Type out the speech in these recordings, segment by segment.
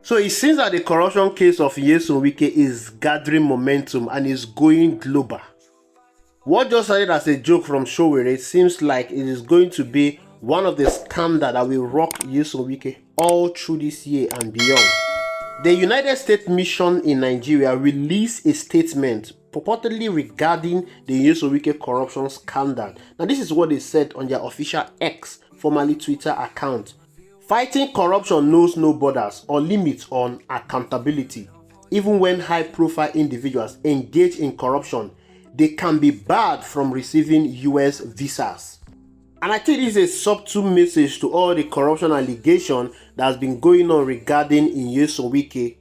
So it seems that the corruption case of Nyesom Wike is gathering momentum and is going global. What just started as a joke from Sowore seems like it is going to be one of the scandals that will rock Nyesom Wike all through this year and beyond. The United States Mission in Nigeria released a statement purportedly regarding the Nyesom Wike corruption scandal. Now this is what they said on their official X, formerly Twitter account. Fighting corruption knows no borders or limits on accountability. Even when high-profile individuals engage in corruption, they can be barred from receiving US visas. And I think this is a subtle message to all the corruption allegation that has been going on regarding Nyesom Wike.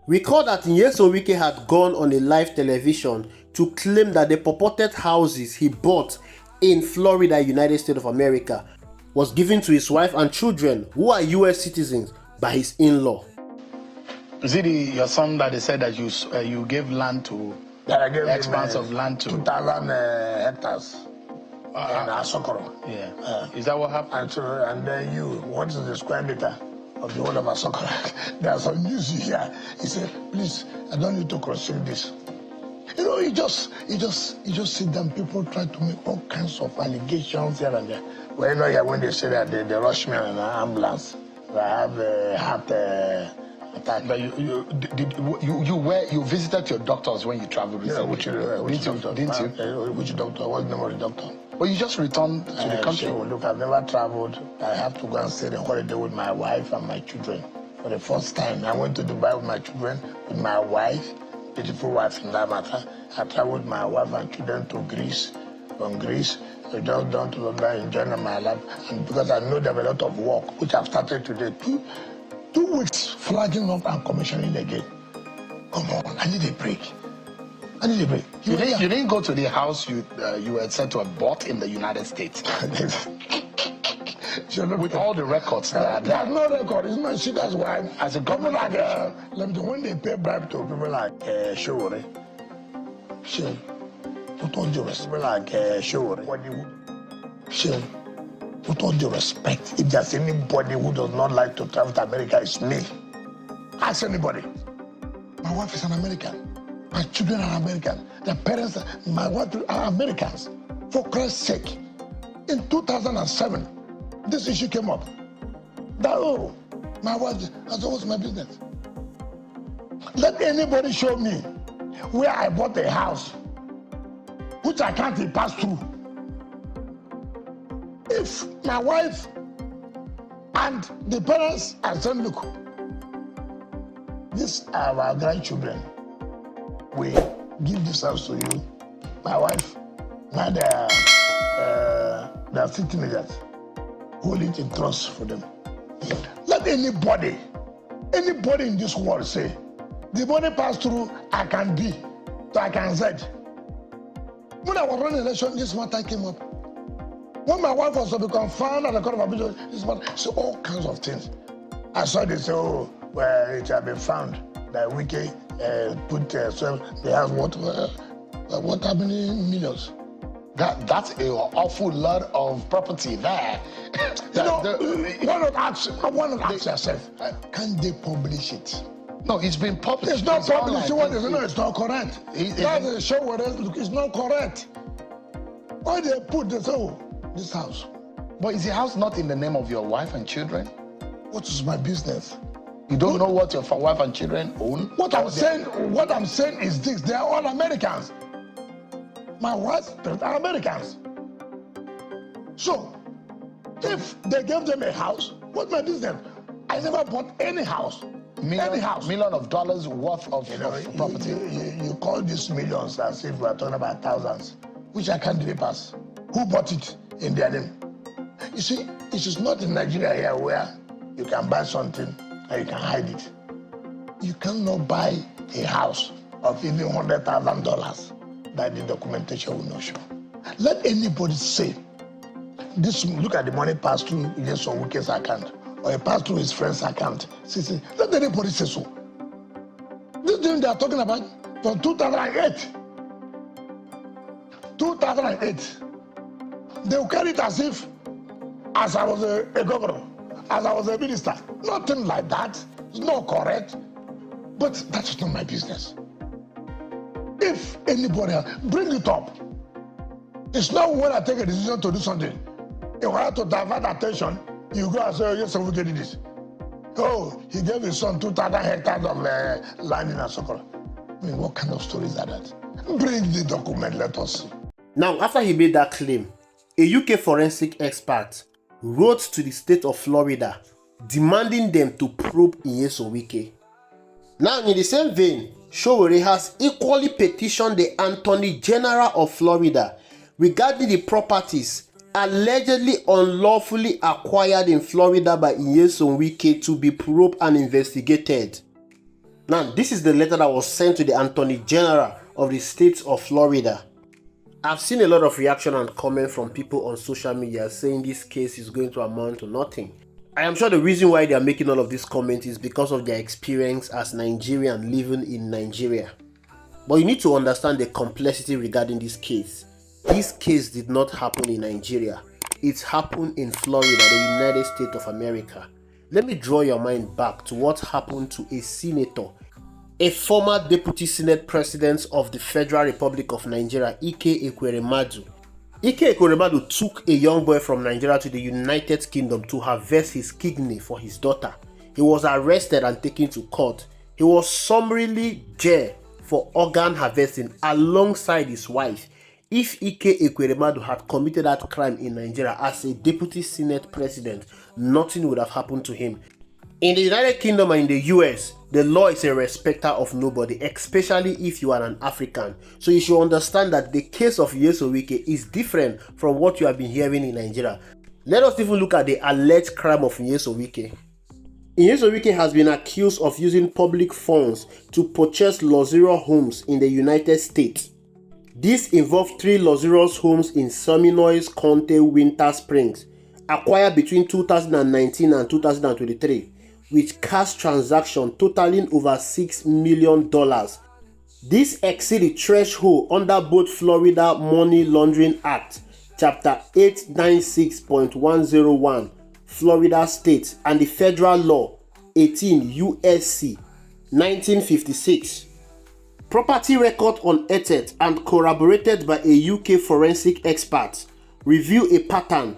Recall that Nyesom Wike had gone on a live television to claim that the purported houses he bought in Florida, United States of America, was given to his wife and children who are US citizens by his in-law. Is it your son that they said that you gave land to? Yeah, I gave the expanse of land to 2,000 hectares in Sowore. Yeah. Is that what happened? And then what is the square meter of the whole of Sowore? There's some news here. He said, please, I don't need to cross-check this. You know, you just sit down, people try to make all kinds of allegations here and there. Well, you know, yeah, when they say that they rush me in an ambulance, I have a heart attack. But you visited your doctors when you traveled recently? Yeah, which doctor? Didn't you? Which doctor? What's the name of the doctor? Well, you just returned to the country. So, look, I've never traveled. I have to go and stay the holiday with my wife and my children. For the first time, I went to Dubai with my children, with my wife, beautiful wife in that matter. I traveled with my wife and children to Greece. From Greece, we just down to London, enjoying my life. And because I know there are a lot of work, which I've started today, two weeks flagging up and commissioning again. Come on, I need a break. You didn't go to the house you had said to have bought in the United States. With all the records that there's no record. It's not. See, that's why. As a government, when they pay bribe to people like Sowore, with all due respect, like Sowore, with all due respect, if there's anybody who does not like to travel to America, it's me. Ask anybody. My wife is an American. My children are American. Their parents, my wife are Americans. For Christ's sake, in 2007, this issue came up. That, my wife, that's always my business. Let anybody show me where I bought a house, which I can't pass through. If my wife and the parents are saying, look, these are our grandchildren. We give this house to you. My wife, now they are still teenagers. Hold it in trust for them. Let anybody in this world say, the money passed through, I can B, so I can Z. When I was running election, this matter came up. When my wife was to become found at the court of appeal, this matter, so all kinds of things. I saw they say, well, it had been found that Wiki put so they have what how many millions? That's an awful lot of property there. Why not ask yourself, can they publish it? No, it's been published. It's not published. It's not correct. That's a show where it's not correct. Why they put this this house? But is the house not in the name of your wife and children? What is my business? You don't know what your wife and children own? What I'm saying is this: they are all Americans. My wife's parents are Americans. So, if they gave them a house, what's my business? I never bought any house. $millions worth of property. You call these millions as if we are talking about thousands, which I can't really pass. Who bought it in their name? You see, it is not in Nigeria here where you can buy something and you can hide it. You cannot buy a house of even $100,000 that the documentation will not show. Let anybody say, this. Look at the money passed through Nyesom Wike's account, or it passed through his friend's account. See, let anybody say so. This thing they are talking about from 2008. 2008. They will carry it as I was a governor, as I was a minister. Nothing like that. It's not correct, but that is not my business. If anybody else, bring it up. It's not when I take a decision to do something. If I have to divert attention, you go and say, oh, yes, we did this. Oh, he gave his son 2,000 hectares of land in Sowore. I mean, what kind of story is that? Bring the document, let us see. Now, after he made that claim, a UK forensic expert wrote to the state of Florida demanding them to probe Nyesom Wike. Now, in the same vein, Sowore has equally petitioned the Attorney General of Florida regarding the properties allegedly unlawfully acquired in Florida by Nyesom Wike to be probed and investigated. Now, this is the letter that was sent to the Attorney General of the state of Florida. I've seen a lot of reaction and comment from people on social media saying this case is going to amount to nothing. I am sure the reason why they are making all of these comments is because of their experience as Nigerian living in Nigeria. But you need to understand the complexity regarding this case. This case did not happen in Nigeria. It happened in Florida, the United States of America. Let me draw your mind back to what happened to a senator, a former deputy senate president of the Federal Republic of Nigeria, Wike Ekweremadu. Wike Ekweremadu took a young boy from Nigeria to the United Kingdom to harvest his kidney for his daughter. He was arrested and taken to court. He was summarily jailed for organ harvesting alongside his wife. If Wike Ekweremadu had committed that crime in Nigeria as a deputy senate president, nothing would have happened to him. In the United Kingdom and in the US, the law is a respecter of nobody, especially if you are an African. So you should understand that the case of Nyesom Wike is different from what you have been hearing in Nigeria. Let us even look at the alleged crime of Nyesom Wike. Nyesom Wike has been accused of using public funds to purchase luxurious homes in the United States. This involved 3 luxurious homes in Seminoles County, Winter Springs, acquired between 2019 and 2023, with cash transaction totaling over $6 million. This exceeds the threshold under both Florida Money Laundering Act, Chapter 896.101, Florida State, and the Federal Law 18 U.S.C. 1956. Property record unearthed and corroborated by a UK forensic expert reveal a pattern: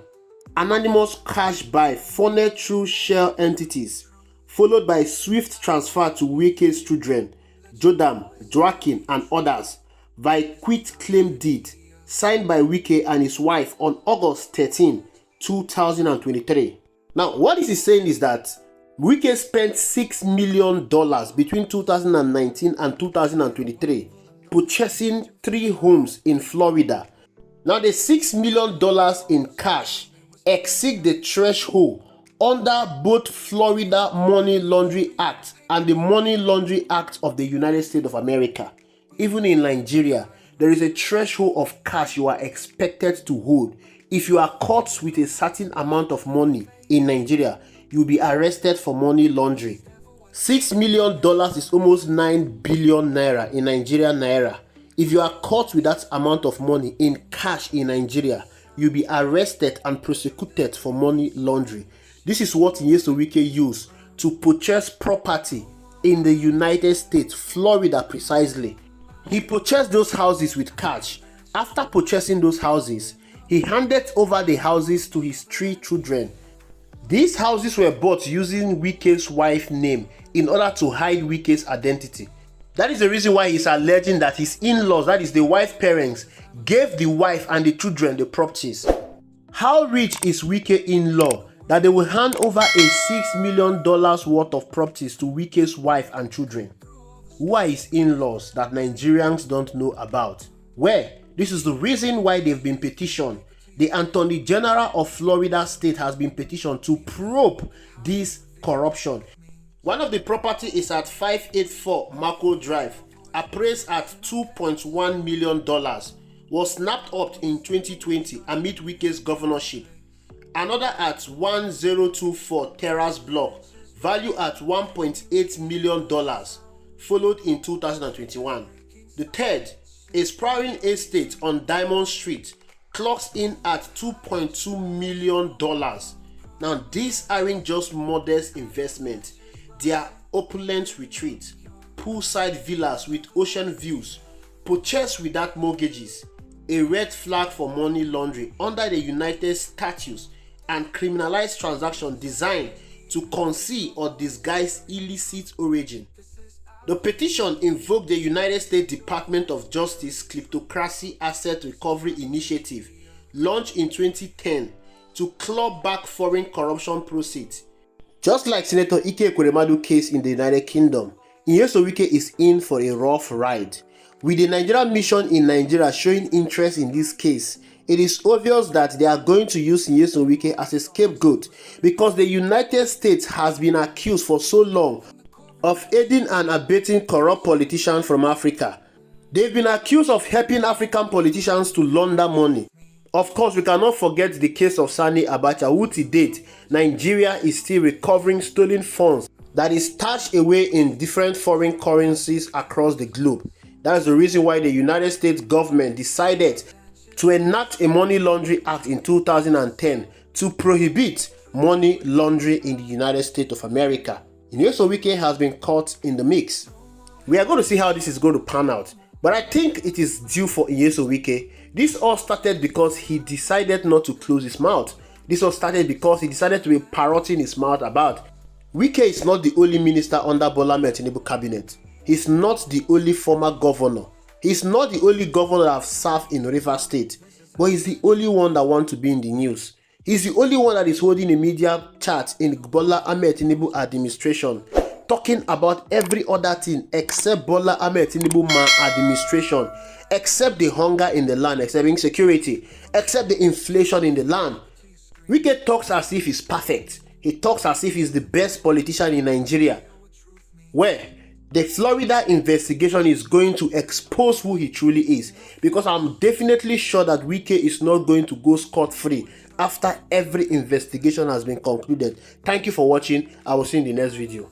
anonymous cash buy funneled through shell entities, followed by swift transfer to Wike's children, Jodam, Joaquin, and others, via quit-claim deed signed by Wike and his wife on August 13, 2023. Now, what this is saying is that Wike spent $6 million between 2019 and 2023 purchasing 3 homes in Florida. Now, the $6 million in cash exceed the threshold under both Florida Money Laundering Act and the Money Laundering Act of the United States of America. Even in Nigeria, there is a threshold of cash you are expected to hold. If you are caught with a certain amount of money in Nigeria, you'll be arrested for money laundering. $6 million is almost 9 billion naira in Nigerian naira. If you are caught with that amount of money in cash in Nigeria, you'll be arrested and prosecuted for money laundering. This is what Nyesom Wike used to purchase property in the United States, Florida precisely. He purchased those houses with cash. After purchasing those houses, he handed over the houses to his 3 children. These houses were bought using Wike's wife's name in order to hide Wike's identity. That is the reason why he's alleging that his in-laws, that is the wife's parents, gave the wife and the children the properties. How rich is Wike in-law that they will hand over a $6 million worth of properties to Wike's wife and children? Who are his in-laws that Nigerians don't know about? Well, this is the reason why they've been petitioned. The Attorney General of Florida State has been petitioned to probe this corruption. One of the property is at 584 Marco Drive, appraised at $2.1 million, was snapped up in 2020 amid Wike's governorship. Another at 1024 Terrace Block, valued at $1.8 million, followed in 2021. The third, a sprawling estate on Diamond Street, clocks in at $2.2 million. Now, these aren't just modest investments. They are opulent retreat, poolside villas with ocean views, purchased without mortgages, a red flag for money laundering under the United Statutes, and criminalized transactions designed to conceal or disguise illicit origin. The petition invoked the United States Department of Justice Kleptocracy Asset Recovery Initiative, launched in 2010, to claw back foreign corruption proceeds. Just like Senator Ike Ekweremadu case in the United Kingdom, Nyesom Wike is in for a rough ride. With the Nigerian mission in Nigeria showing interest in this case, it is obvious that they are going to use Nyesom Wike as a scapegoat because the United States has been accused for so long of aiding and abetting corrupt politicians from Africa. They've been accused of helping African politicians to launder money. Of course, we cannot forget the case of Sani Abacha, who to date, Nigeria is still recovering stolen funds that is stashed away in different foreign currencies across the globe. That is the reason why the United States government decided to enact a money laundering act in 2010 to prohibit money laundering in the United States of America. Nyesom Wike has been caught in the mix. We are going to see how this is going to pan out, but I think it is due for Nyesom Wike. This all started because he decided not to close his mouth. This all started because he decided to be parroting his mouth about Wike is not the only minister under Bola Ahmed Tinubu cabinet. He's not the only former governor. He's not the only governor that have served in Rivers State, but he's the only one that wants to be in the news. He's the only one that is holding a media chat in the Bola Ahmed Tinubu administration, talking about every other thing except Bola Ahmed Tinubu administration, except the hunger in the land, except insecurity, except the inflation in the land. Wike talks as if he's perfect. He talks as if he's the best politician in Nigeria. Where the Florida investigation is going to expose who he truly is, because I'm definitely sure that Wike is not going to go scot-free after every investigation has been concluded. Thank you for watching. I will see you in the next video.